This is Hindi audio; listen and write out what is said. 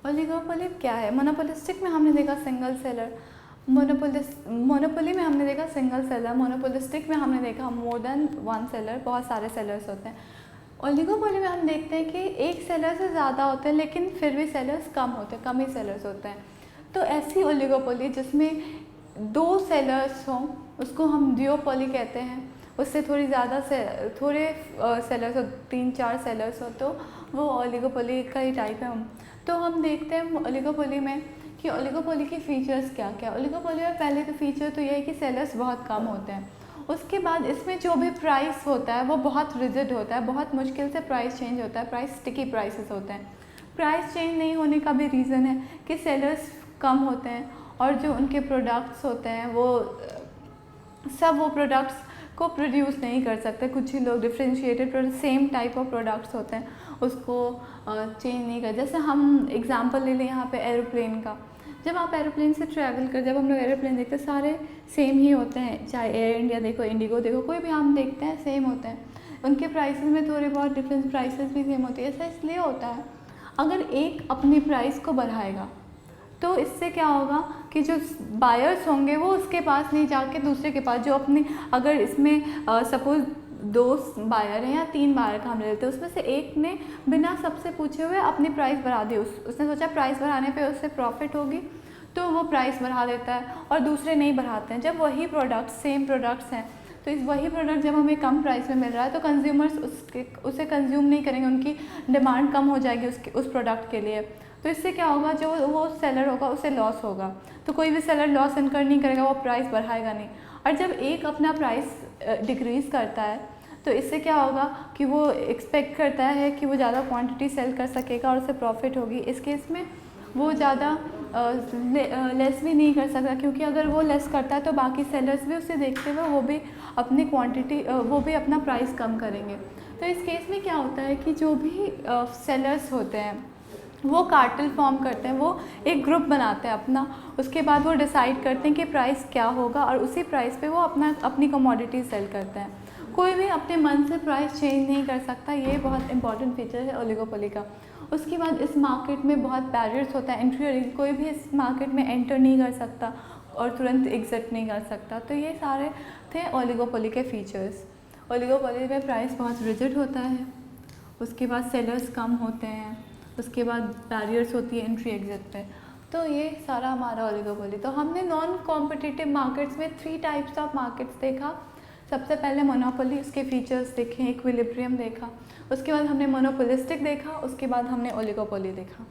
ओलिगोपोली क्या है? मोनोपोलिस्टिक में हमने देखा सिंगल सेलर, मोनोपोली में हमने देखा सिंगल सेलर, मोनोपोलिस्टिक में हमने देखा मोर देन वन सेलर, बहुत सारे सेलर्स होते हैं। ओलिगोपोली में हम देखते हैं कि एक सेलर से ज़्यादा होते हैं लेकिन फिर भी सेलर्स कम होते हैं, कम ही सेलर्स होते हैं। तो ऐसी ओलिगोपोली जिसमें दो सेलर्स हों उसको हम ड्यूओपोली कहते हैं। उससे थोड़ी ज़्यादा से थोड़े सेलर्स हो, 3-4 सेलर्स हो तो वो ओलिगोपोली का ही टाइप है। तो हम देखते हैं ओलिगोपोली में कि ओलिगोपोली की फ़ीचर्स क्या क्या। ओलिगोपोली में पहले तो फ़ीचर तो ये है कि सेलर्स बहुत कम होते हैं। उसके बाद इसमें जो भी प्राइस होता है वो बहुत रिजिड होता है, बहुत मुश्किल से प्राइस चेंज होता है, प्राइस स्टिकी प्राइसेस होते हैं। प्राइस चेंज नहीं होने का भी रीज़न है कि सेलर्स कम होते हैं और जो उनके प्रोडक्ट्स होते हैं वो सब वो प्रोडक्ट्स को प्रोड्यूस नहीं कर सकते। कुछ ही लोग differentiated same type of products होते हैं उसको चेंज नहीं कर। जैसे हम एग्जांपल ले लें यहाँ पे एरोप्लेन का। जब आप एरोप्लेन से ट्रैवल कर, जब हम लोग एरोप्लेन देखते हैं सारे सेम ही होते हैं, चाहे एयर इंडिया देखो, इंडिगो देखो, कोई भी हम देखते हैं सेम होते हैं। उनके प्राइसेस में थोड़े बहुत डिफरेंस, प्राइसेस भी सेम होती है। ऐसा इसलिए होता है अगर एक अपनी प्राइस को बढ़ाएगा तो इससे क्या होगा कि जो बायर्स होंगे वो उसके पास नहीं जाके दूसरे के पास, जो अपनी, अगर इसमें सपोज 2 बायर हैं या 3 बायर का हम लेते हैं, उसमें से एक ने बिना सबसे पूछे हुए अपनी प्राइस बढ़ा दी। उसने सोचा प्राइस बढ़ाने पे उससे प्रॉफिट होगी तो वो प्राइस बढ़ा देता है और दूसरे नहीं बढ़ाते हैं। जब वही प्रोडक्ट्स, सेम प्रोडक्ट्स हैं तो इस वही प्रोडक्ट जब हमें कम प्राइस में मिल रहा है तो कंज्यूमर्स उसे कंज्यूम नहीं करेंगे, उनकी डिमांड कम हो जाएगी उस प्रोडक्ट के लिए। तो इससे क्या होगा, जो वो सेलर होगा उसे लॉस होगा। तो कोई भी सेलर लॉस इनकर नहीं करेगा, वो प्राइस बढ़ाएगा नहीं। और जब एक अपना प्राइस डिक्रीज़ करता है तो इससे क्या होगा कि वो एक्सपेक्ट करता है कि वो ज़्यादा क्वांटिटी सेल कर सकेगा और उसे प्रॉफिट होगी। इस केस में वो ज़्यादा लेस भी नहीं कर सकता, क्योंकि अगर वो लेस करता है तो बाकी सेलर्स भी उसे देखते हुए वो भी अपनी क्वांटिटी, वो भी अपना प्राइस कम करेंगे। तो इस केस में क्या होता है कि जो भी सेलर्स होते हैं वो कार्टेल फॉर्म करते हैं, वो एक ग्रुप बनाते हैं अपना। उसके बाद वो डिसाइड करते हैं कि प्राइस क्या होगा और उसी प्राइस पे वो अपनी कमोडिटी सेल करते हैं। कोई भी अपने मन से प्राइस चेंज नहीं कर सकता, ये बहुत इंपॉर्टेंट फीचर है ओलिगोपोली का। उसके बाद इस मार्केट में बहुत बैरियर्स होता है एंट्री और एग्जिट, कोई भी इस मार्केट में एंटर नहीं कर सकता और तुरंत एग्जिट नहीं कर सकता। तो ये सारे थे ओलिगोपोली के फीचर्स। ओलिगोपोली में प्राइस बहुत रिजिड होता है, उसके बाद सेलर्स कम होते हैं, उसके बाद बैरियर्स होती है एंट्री एग्जिट पे। तो ये सारा हमारा ओलिगोपोली। तो हमने नॉन कॉम्पिटिटिव मार्केट्स में 3 टाइप्स ऑफ मार्केट्स देखा। सबसे पहले मोनोपोली, उसके फीचर्स देखे, इक्विलिब्रियम देखा, उसके बाद हमने मोनोपोलिस्टिक देखा, उसके बाद हमने ओलिगोपोली देखा।